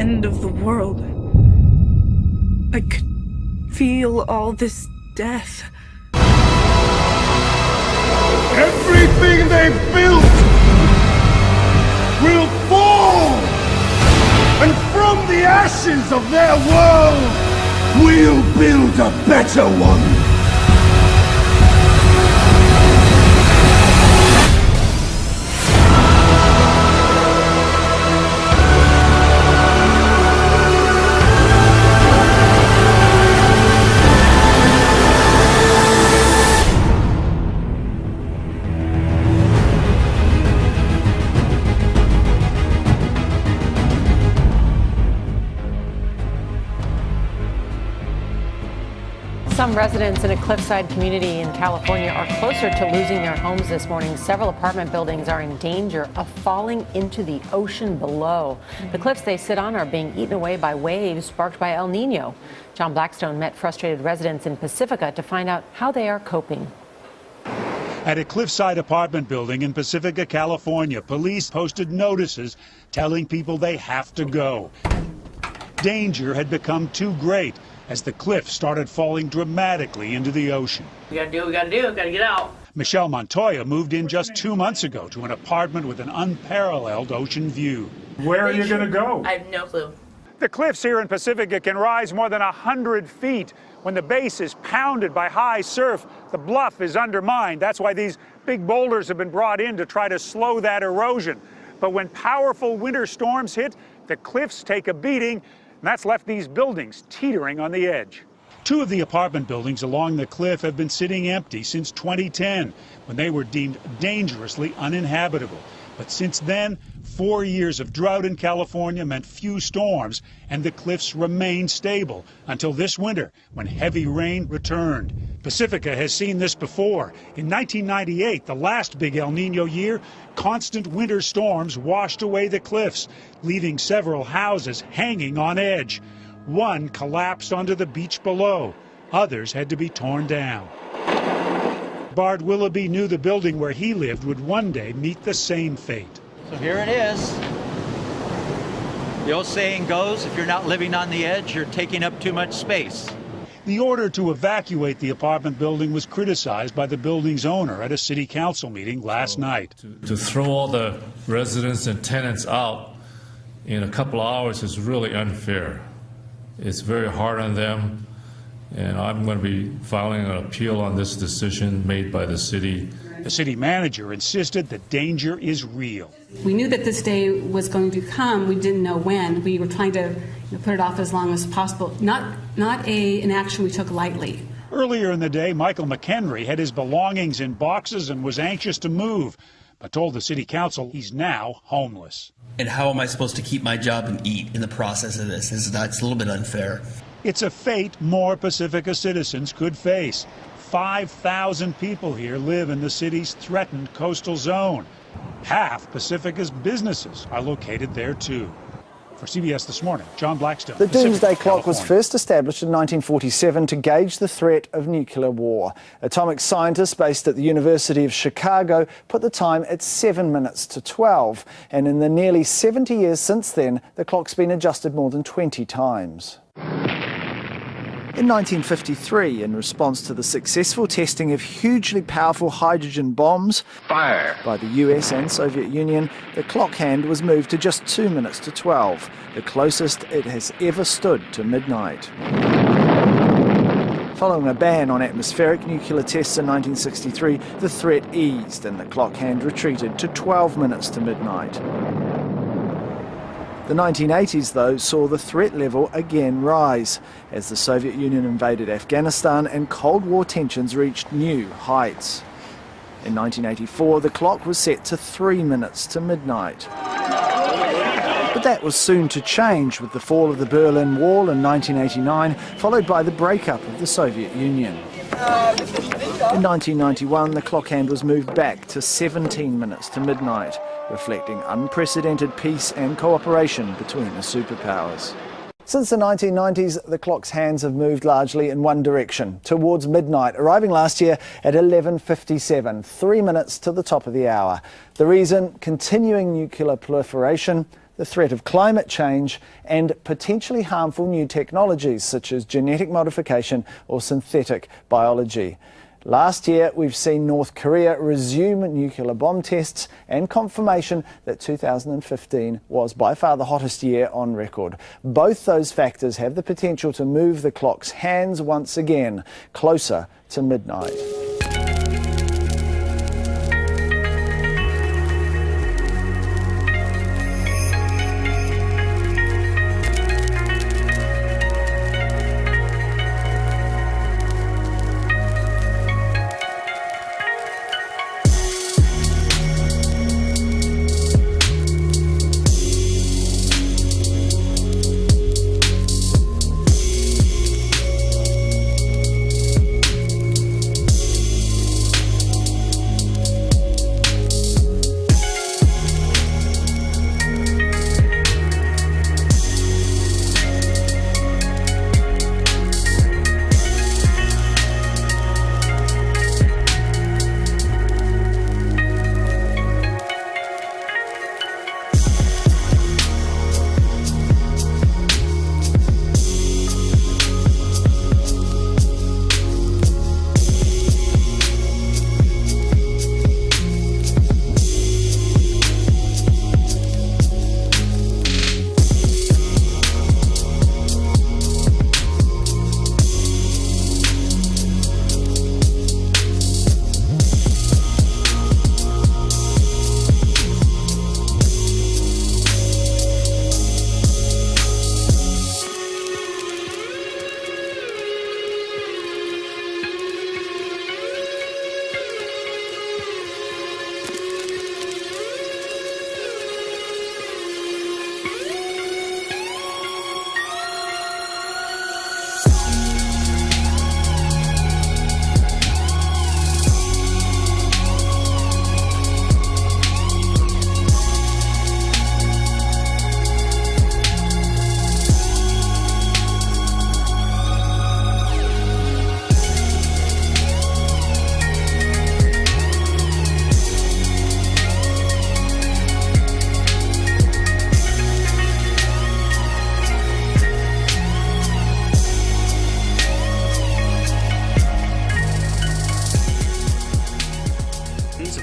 end of the world. I could feel all this death. Everything they've built will fall! And from the ashes of their world, we'll build a better one! Some residents in a cliffside community in California are closer to losing their homes this morning. Several apartment buildings are in danger of falling into the ocean below. The cliffs they sit on are being eaten away by waves sparked by El Nino. John Blackstone met frustrated residents in Pacifica to find out how they are coping. At a cliffside apartment building in Pacifica, California, police posted notices telling people they have to go. Danger had become too great as the cliff started falling dramatically into the ocean. We gotta do what we gotta do, gotta get out. Michelle Montoya moved in just 2 months ago to an apartment with an unparalleled ocean view. Where are you gonna go? I have no clue. The cliffs here in Pacifica can rise more than 100 feet. When the base is pounded by high surf, the bluff is undermined. That's why these big boulders have been brought in to try to slow that erosion. But when powerful winter storms hit, the cliffs take a beating, and that's left these buildings teetering on the edge. Two of the apartment buildings along the cliff have been sitting empty since 2010, when they were deemed dangerously uninhabitable. But since then, 4 years of drought in California meant few storms, and the cliffs remained stable until this winter, when heavy rain returned. Pacifica has seen this before. In 1998, the last big El Nino year, constant winter storms washed away the cliffs, leaving several houses hanging on edge. One collapsed onto the beach below. Others had to be torn down. Bart Willoughby knew the building where he lived would one day meet the same fate. So here it is. The old saying goes, if you're not living on the edge, you're taking up too much space. The order to evacuate the apartment building was criticized by the building's owner at a city council meeting last night. To throw all the residents and tenants out in a couple of hours is really unfair. It's very hard on them, and I'm going to be filing an appeal on this decision made by the city. The city manager insisted the danger is real. We knew that this day was going to come. We didn't know when. We were trying to put it off as long as possible. Not an action we took lightly. Earlier in the day, Michael McHenry had his belongings in boxes and was anxious to move, but told the city council he's now homeless. And how am I supposed to keep my job and eat in the process of this? That's a little bit unfair. It's a fate more Pacifica citizens could face. 5,000 people here live in the city's threatened coastal zone. Half Pacifica's businesses are located there too. For CBS This Morning, John Blackstone. The Pacifica, Doomsday Clock California. was first established in 1947 to gauge the threat of nuclear war. Atomic scientists based at the University of Chicago put the time at 7 minutes to 12. And in the nearly 70 years since then, the clock's been adjusted more than 20 times. In 1953, in response to the successful testing of hugely powerful hydrogen bombs by the US and Soviet Union, the clock hand was moved to just 2 minutes to 12, the closest it has ever stood to midnight. Following a ban on atmospheric nuclear tests in 1963, the threat eased and the clock hand retreated to 12 minutes to midnight. The 1980s, though, saw the threat level again rise as the Soviet Union invaded Afghanistan and Cold War tensions reached new heights. In 1984, the clock was set to 3 minutes to midnight. But that was soon to change with the fall of the Berlin Wall in 1989, followed by the breakup of the Soviet Union. In 1991, the clock hand was moved back to 17 minutes to midnight, reflecting unprecedented peace and cooperation between the superpowers. Since the 1990s, the clock's hands have moved largely in one direction, towards midnight, arriving last year at 11:57, 3 minutes to the top of the hour. The reason? Continuing nuclear proliferation, the threat of climate change, and potentially harmful new technologies such as genetic modification or synthetic biology. Last year, we've seen North Korea resume nuclear bomb tests and confirmation that 2015 was by far the hottest year on record. Both those factors have the potential to move the clock's hands once again, closer to midnight.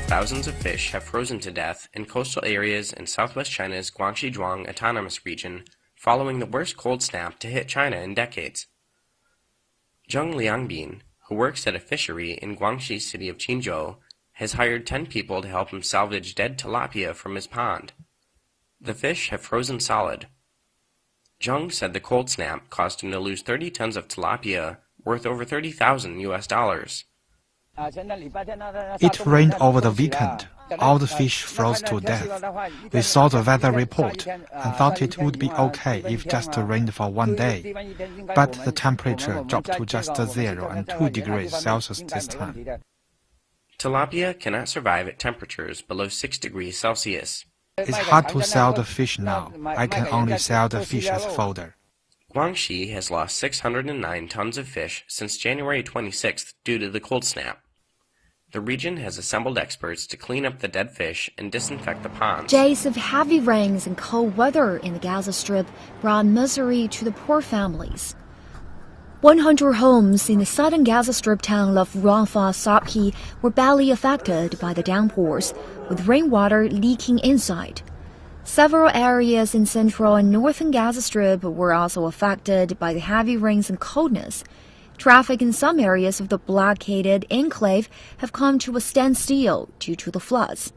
Thousands of fish have frozen to death in coastal areas in southwest China's Guangxi-Zhuang Autonomous Region following the worst cold snap to hit China in decades. Zheng Liangbin, who works at a fishery in Guangxi's city of Qinzhou, has hired 10 people to help him salvage dead tilapia from his pond. The fish have frozen solid. Zheng said the cold snap caused him to lose 30 tons of tilapia worth over $30,000 US. It rained over the weekend. All the fish froze to death. We saw the weather report and thought it would be okay if just rained for one day. But the temperature dropped to just 0 and 2 degrees Celsius this time. Tilapia cannot survive at temperatures below 6 degrees Celsius. It's hard to sell the fish now. I can only sell the fish as fodder. Guangxi has lost 609 tons of fish since January 26th due to the cold snap. The region has assembled experts to clean up the dead fish and disinfect the ponds. Days of heavy rains and cold weather in the Gaza Strip brought misery to the poor families. 100 homes in the southern Gaza Strip town of Rafah Sabhi were badly affected by the downpours, with rainwater leaking inside. Several areas in central and northern Gaza Strip were also affected by the heavy rains and coldness. Traffic in some areas of the blockaded enclave have come to a standstill due to the floods.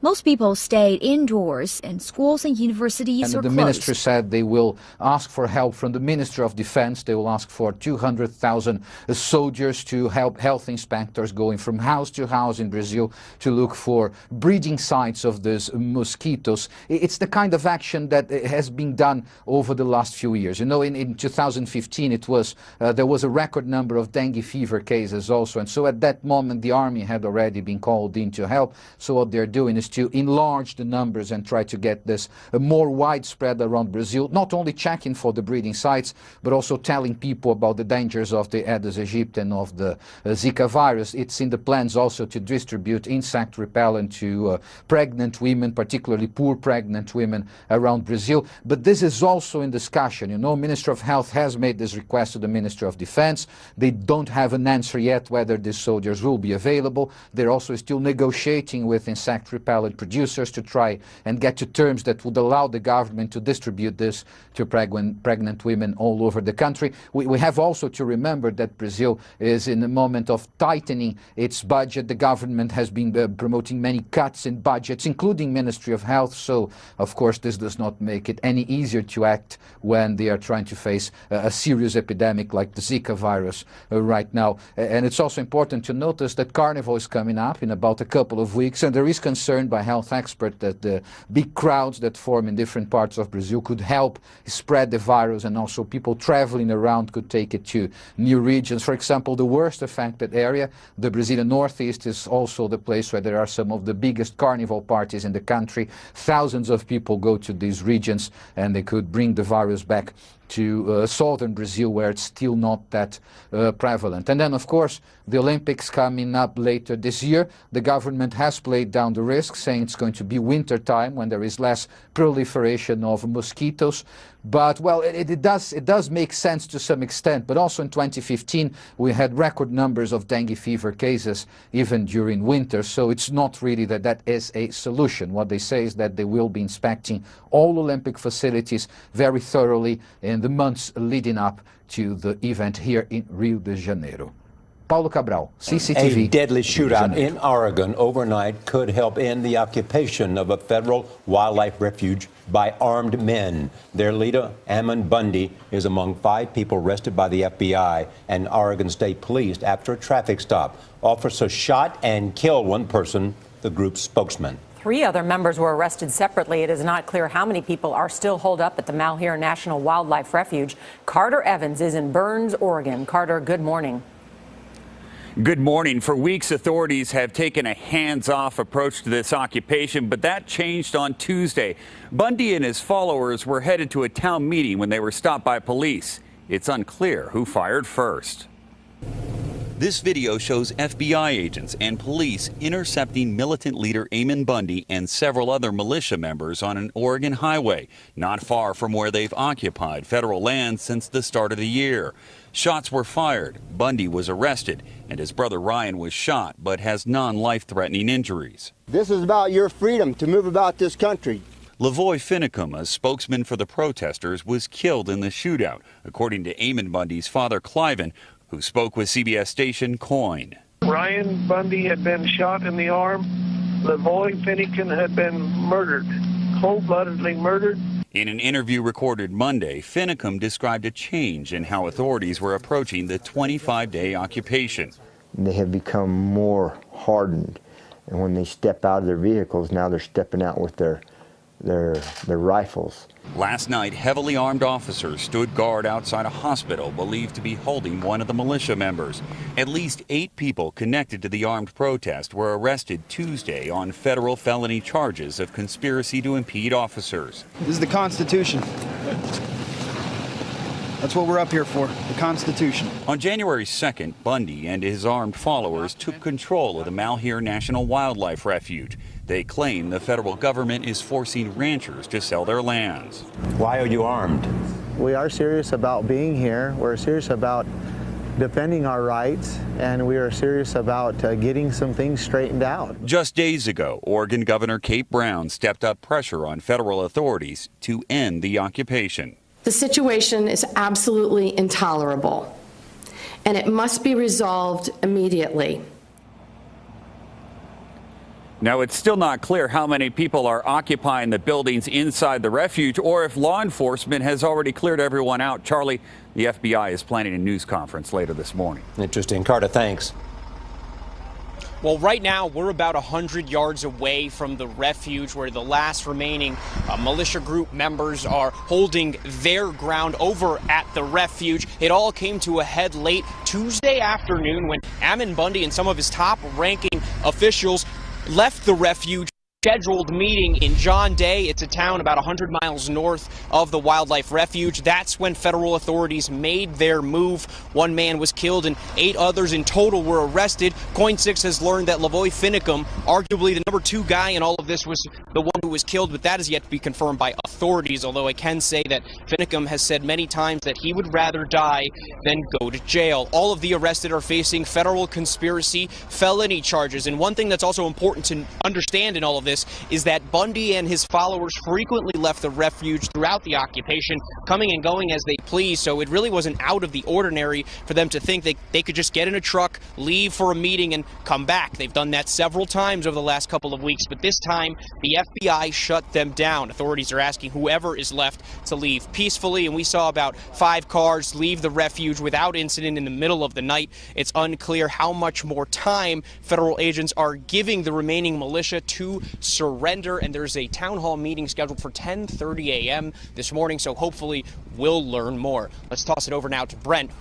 Most people stayed indoors, and schools and universities are closed. The ministry said they will ask for help from the Ministry of Defense. They will ask for 200,000 soldiers to help health inspectors going from house to house in Brazil to look for breeding sites of these mosquitoes. It's the kind of action that has been done over the last few years. You know, in 2015 it was there was a record number of dengue fever cases also, and so at that moment the army had already been called in to help. So what they're doing is to enlarge the numbers and try to get this more widespread around Brazil, not only checking for the breeding sites, but also telling people about the dangers of the Aedes aegypti and of the Zika virus. It's in the plans also to distribute insect repellent to pregnant women, particularly poor pregnant women around Brazil. But this is also in discussion. You know, Minister of Health has made this request to the Minister of Defense. They don't have an answer yet whether these soldiers will be available. They're also still negotiating with insect repellent producers to try and get to terms that would allow the government to distribute this to pregnant women all over the country. We have also to remember that Brazil is in a moment of tightening its budget. The government has been promoting many cuts in budgets, including Ministry of Health. So, of course, this does not make it any easier to act when they are trying to face a serious epidemic like the Zika virus right now. And it's also important to notice that Carnival is coming up in about a couple of weeks, and there is concern by health experts that the big crowds that form in different parts of Brazil could help spread the virus, and also people traveling around could take it to new regions. For example, the worst affected area, the Brazilian Northeast, is also the place where there are some of the biggest carnival parties in the country. Thousands of people go to these regions, and they could bring the virus back to southern Brazil, where it's still not that prevalent. And then, of course, the Olympics coming up later this year. The government has played down the risk, saying it's going to be winter time when there is less proliferation of mosquitoes. But, well, it does make sense to some extent. But also in 2015, we had record numbers of dengue fever cases, even during winter. So it's not really that is a solution. What they say is that they will be inspecting all Olympic facilities very thoroughly in the months leading up to the event here in Rio de Janeiro. Paulo Cabral, CCTV. A deadly shootout in Oregon overnight could help end the occupation of a federal wildlife refuge by armed men. Their leader, Ammon Bundy, is among 5 people arrested by the FBI and Oregon State Police after a traffic stop. Officers shot and killed one person, the group's spokesman. 3 other members were arrested separately. It is not clear how many people are still holed up at the Malheur National Wildlife Refuge. Carter Evans is in Burns, Oregon. Carter, good morning. Good morning. For weeks, authorities have taken a hands-off approach to this occupation, but that changed on Tuesday. Bundy and his followers were headed to a town meeting when they were stopped by police. It's unclear who fired first. This video shows FBI agents and police intercepting militant leader Ammon Bundy and several other militia members on an Oregon highway, not far from where they've occupied federal land since the start of the year. Shots were fired, Bundy was arrested, and his brother Ryan was shot but has non-life-threatening injuries. This is about your freedom to move about this country. Lavoy Finicum, a spokesman for the protesters, was killed in the shootout, according to Ammon Bundy's father, Cliven, who spoke with CBS station KOIN. Ryan Bundy had been shot in the arm. Lavoy Finicum had been murdered, cold-bloodedly murdered. In an interview recorded Monday, Finicum described a change in how authorities were approaching the 25-day occupation. They have become more hardened, and when they step out of their vehicles, now they're stepping out with their rifles. Last night, heavily armed officers stood guard outside a hospital believed to be holding one of the militia members. At least 8 people connected to the armed protest were arrested Tuesday on federal felony charges of conspiracy to impede officers. This is the Constitution. That's what we're up here for, the Constitution. On January 2nd, Bundy and his armed followers took control of the Malheur National Wildlife Refuge. They claim the federal government is forcing ranchers to sell their lands. Why are you armed? We are serious about being here. We're serious about defending our rights, and we are serious about getting some things straightened out. Just days ago, Oregon Governor Kate Brown stepped up pressure on federal authorities to end the occupation. The situation is absolutely intolerable, and it must be resolved immediately. Now, it's still not clear how many people are occupying the buildings inside the refuge or if law enforcement has already cleared everyone out. Charlie, the FBI is planning a news conference later this morning. Interesting. Carter, thanks. Well, right now, we're about 100 yards away from the refuge where the last remaining militia group members are holding their ground over at the refuge. It all came to a head late Tuesday afternoon when Ammon Bundy and some of his top-ranking officials left the refuge scheduled meeting in John Day. It's a town about 100 miles north of the wildlife refuge. That's when federal authorities made their move. One man was killed and 8 others in total were arrested. Coin 6 has learned that Lavoy Finicum, arguably the number 2 guy in all of this, was the one who was killed, but that is yet to be confirmed by authorities, although I can say that Finicum has said many times that he would rather die than go to jail. All of the arrested are facing federal conspiracy, felony charges, and one thing that's also important to understand in all of this is that Bundy and his followers frequently left the refuge throughout the occupation, coming and going as they please, so it really wasn't out of the ordinary for them to think that they could just get in a truck, leave for a meeting, and come back. They've done that several times over the last couple of weeks, but this time the FBI shut them down. Authorities are asking whoever is left to leave peacefully, and we saw about 5 cars leave the refuge without incident in the middle of the night. It's unclear how much more time federal agents are giving the remaining militia to surrender, and there's a town hall meeting scheduled for 10:30 a.m. this morning, so hopefully we'll learn more. Let's toss it over now to Brent.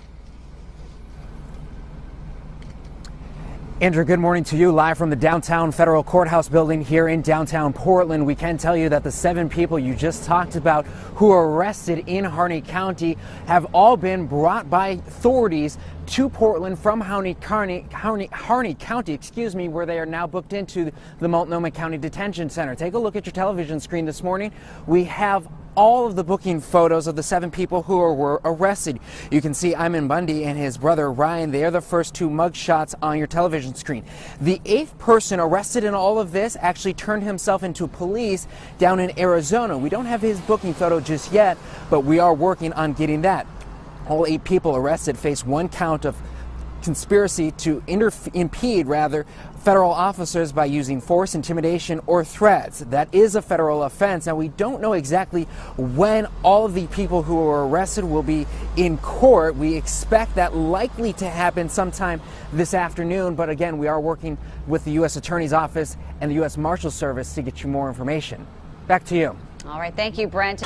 Andrew, good morning to you, live from the downtown Federal Courthouse building here in downtown Portland. We can tell you that the 7 people you just talked about who were arrested in Harney County have all been brought by authorities to Portland from Harney County, where they are now booked into the Multnomah County Detention Center. Take a look at your television screen this morning. We have all of the booking photos of the 7 people who were arrested. You can see Ayman Bundy and his brother Ryan. They are the first 2 mugshots on your television screen. The 8th person arrested in all of this actually turned himself into police down in Arizona. We don't have his booking photo just yet, but we are working on getting that. All 8 people arrested face 1 count of conspiracy to impede federal officers by using force, intimidation, or threats. That is a federal offense. Now, we don't know exactly when all of the people who were arrested will be in court. We expect that likely to happen sometime this afternoon, but again, we are working with the U.S. Attorney's Office and the U.S. Marshals Service to get you more information. Back to you. All right, thank you, Brent.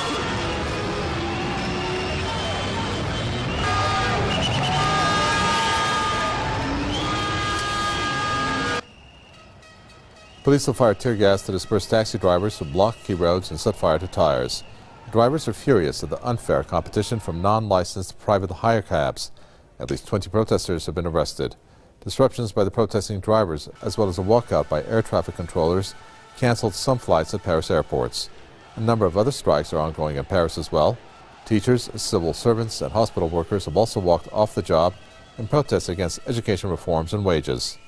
Police have fired tear gas to disperse taxi drivers who blocked key roads and set fire to tires. The drivers are furious at the unfair competition from non-licensed private hire cabs. At least 20 protesters have been arrested. Disruptions by the protesting drivers, as well as a walkout by air traffic controllers, canceled some flights at Paris airports. A number of other strikes are ongoing in Paris as well. Teachers, civil servants, and hospital workers have also walked off the job in protest against education reforms and wages.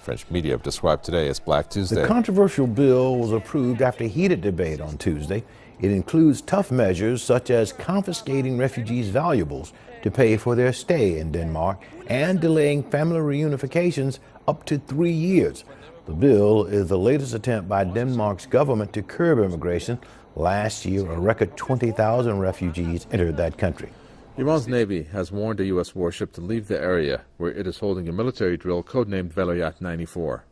French media have described today as Black Tuesday. The controversial bill was approved after heated debate on Tuesday. It includes tough measures such as confiscating refugees' valuables to pay for their stay in Denmark and delaying family reunifications up to 3 years. The bill is the latest attempt by Denmark's government to curb immigration. Last year, a record 20,000 refugees entered that country. Iran's Navy has warned a U.S. warship to leave the area, where it is holding a military drill codenamed Veloyat 94.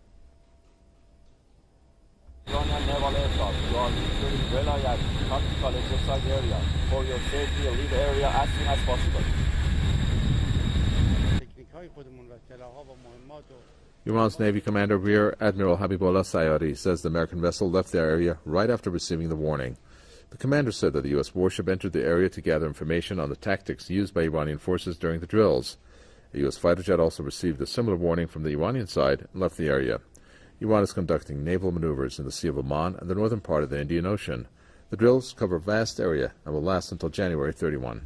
Iranian naval aircraft, you are entering Veloyat tactical exercise area. For your safety, leave the area as soon as possible. Iran's Navy Commander Rear Admiral Habibullah Sayari says the American vessel left the area right after receiving the warning. The commander said that the U.S. warship entered the area to gather information on the tactics used by Iranian forces during the drills. A U.S. fighter jet also received a similar warning from the Iranian side and left the area. Iran is conducting naval maneuvers in the Sea of Oman and the northern part of the Indian Ocean. The drills cover a vast area and will last until January 31.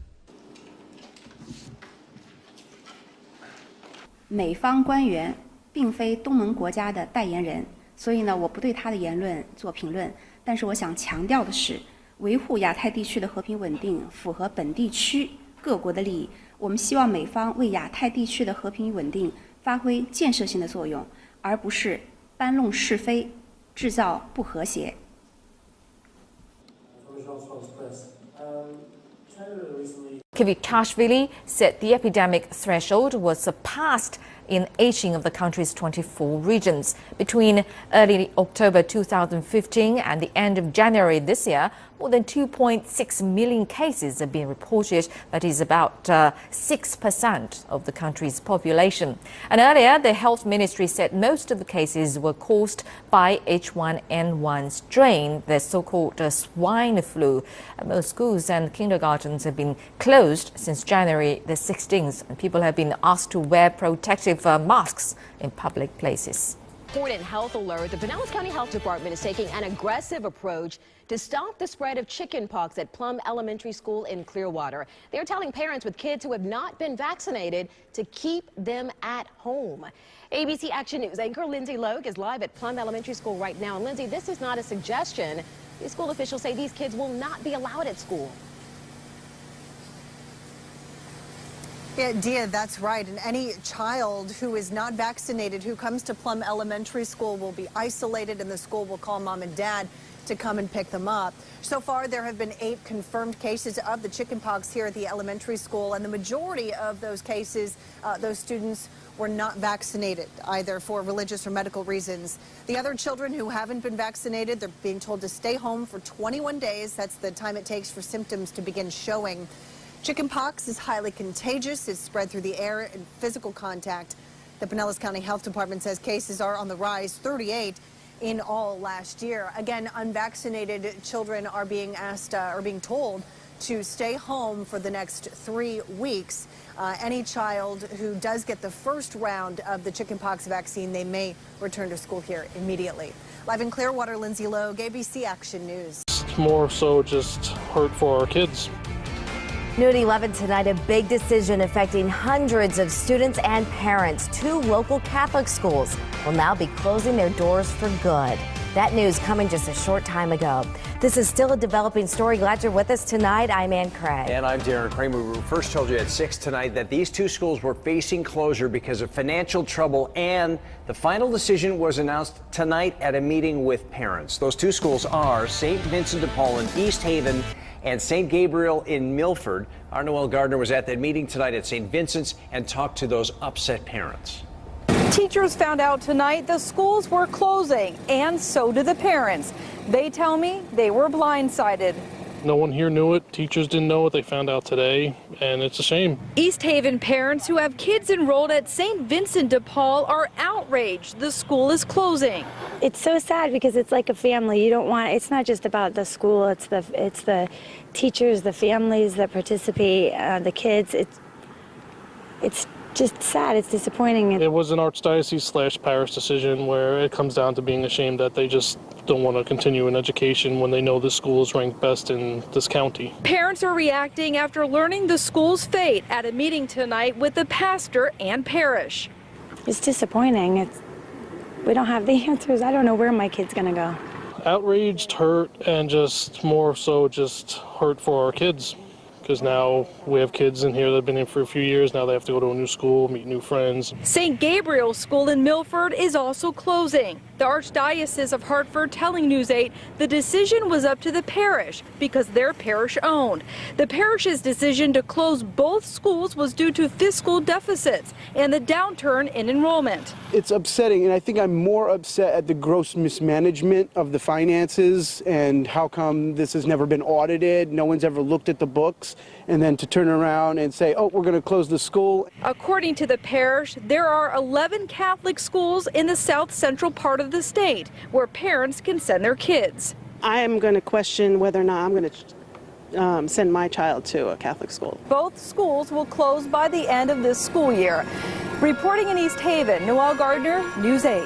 美方官员并非东盟国家的代言人，所以呢，我不对他的言论做评论。但是我想强调的是，维护亚太地区的和平稳定符合本地区各国的利益。我们希望美方为亚太地区的和平稳定发挥建设性的作用，而不是搬弄是非、制造不和谐。 Kvitashvili said the epidemic threshold was surpassed in 18 of the country's 24 regions. Between early October 2015 and the end of January this year, more than 2.6 million cases have been reported. That is about 6% of the country's population. And earlier, the Health Ministry said most of the cases were caused by H1N1 strain, the so-called swine flu. Most schools and kindergartens have been closed since January the 16th, and people have been asked to wear protective masks in public places. Important health alert. The Pinellas County Health Department is taking an aggressive approach to stop the spread of chickenpox at Plum Elementary School in Clearwater. They're telling parents with kids who have not been vaccinated to keep them at home. ABC Action News anchor Lindsay Logue is live at Plum Elementary School right now. And Lindsay, this is not a suggestion. These school officials say these kids will not be allowed at school. Yeah, Dia, that's right. And any child who is not vaccinated who comes to Plum Elementary School will be isolated, and the school will call mom and dad to come and pick them up. So far, there have been 8 confirmed cases of the chickenpox here at the elementary school, and the majority of those cases, those students were not vaccinated, either for religious or medical reasons. The other children who haven't been vaccinated, they're being told to stay home for 21 days. That's the time it takes for symptoms to begin showing. Chickenpox is highly contagious. It's spread through the air and physical contact. The Pinellas County Health Department says cases are on the rise, 38 in all last year. Again, unvaccinated children are being asked or being told to stay home for the next 3 weeks. Any child who does get the first round of the chickenpox vaccine, they may return to school here immediately. Live in Clearwater, Lindsay Logue, ABC Action News. It's more so just hurt for our kids. New at 11 tonight, a big decision affecting hundreds of students and parents. 2 local Catholic schools will now be closing their doors for good. That news coming just a short time ago. This is still a developing story. Glad you're with us tonight. I'm Ann Craig. And I'm Darren Kramer. We first told you at 6 tonight that these 2 schools were facing closure because of financial trouble, and the final decision was announced tonight at a meeting with parents. Those 2 schools are St. Vincent de Paul in East Haven and St. Gabriel in Milford. Our Noel Gardner was at that meeting tonight at St. Vincent's and talked to those upset parents. Teachers found out tonight the schools were closing, and so did the parents. They tell me they were blindsided. No one here knew it. Teachers didn't know it. They found out today, and it's a shame. East Haven parents who have kids enrolled at St. Vincent de Paul are outraged the school is closing. It's so sad because it's like a family. You don't want, it's not just about the school, it's the teachers, the families that participate, the kids. It's just sad. It's disappointing. It was an archdiocese/parish decision where it comes down to being ashamed that they just don't want to continue in education when they know this school is ranked best in this county. Parents are reacting after learning the school's fate at a meeting tonight with the pastor and parish. It's disappointing. We don't have the answers. I don't know where my kid's going to go. Outraged, hurt, and just more so just hurt for our kids. Because now we have kids in here that have been in for a few years. Now they have to go to a new school, meet new friends. St. Gabriel's School in Milford is also closing. The Archdiocese of Hartford telling News 8 the decision was up to the parish because they're parish owned. The parish's decision to close both schools was due to fiscal deficits and the downturn in enrollment. It's upsetting, and I think I'm more upset at the gross mismanagement of the finances and how come this has never been audited. No one's ever looked at the books. And then to turn around and say, oh, we're going to close the school. According to the parish, there are 11 Catholic schools in the south central part of the state where parents can send their kids. I am going to question whether or not I'm going to send my child to a Catholic school. Both schools will close by the end of this school year. Reporting in East Haven, Noel Gardner, News 8.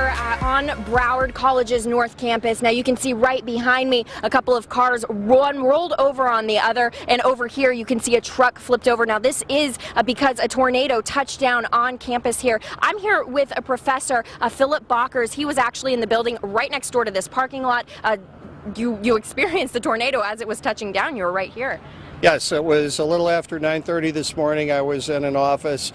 here on Broward College's North Campus. Now you can see right behind me a couple of cars, one rolled over on the other, and over here you can see a truck flipped over. Now this is because a tornado touched down on campus here. I'm here with a professor, Philip Bockers. He was actually in the building right next door to this parking lot. You experienced the tornado as it was touching down. You were right here. Yes, it was a little after 9:30 this morning. I was in an office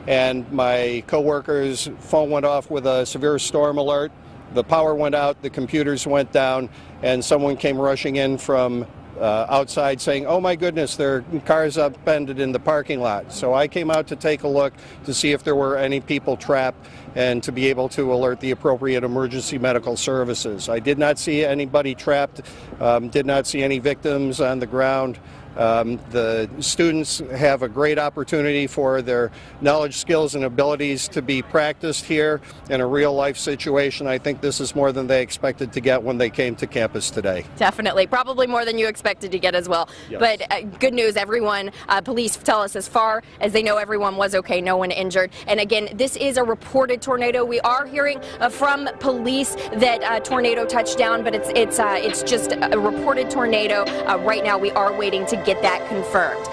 and my coworker's phone went off with a severe storm alert. The power went out, the computers went down, and someone came rushing in from outside saying, "Oh my goodness, there are cars upended in the parking lot." So I came out to take a look to see if there were any people trapped and to be able to alert the appropriate emergency medical services. I did not see anybody trapped, did not see any victims on the ground. The students have a great opportunity for their knowledge, skills, and abilities to be practiced here in a real-life situation. I think this is more than they expected to get when they came to campus today. Definitely. Probably more than you expected to get as well. Yes. But good news, everyone, police tell us as far as they know everyone was okay, no one injured. And again, this is a reported tornado. We are hearing from police that tornado touched down, but it's just a reported tornado. Right now we are waiting to get that confirmed.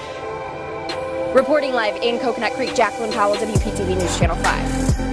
Reporting live in Coconut Creek, Jacqueline Powell, WPTV News Channel 5.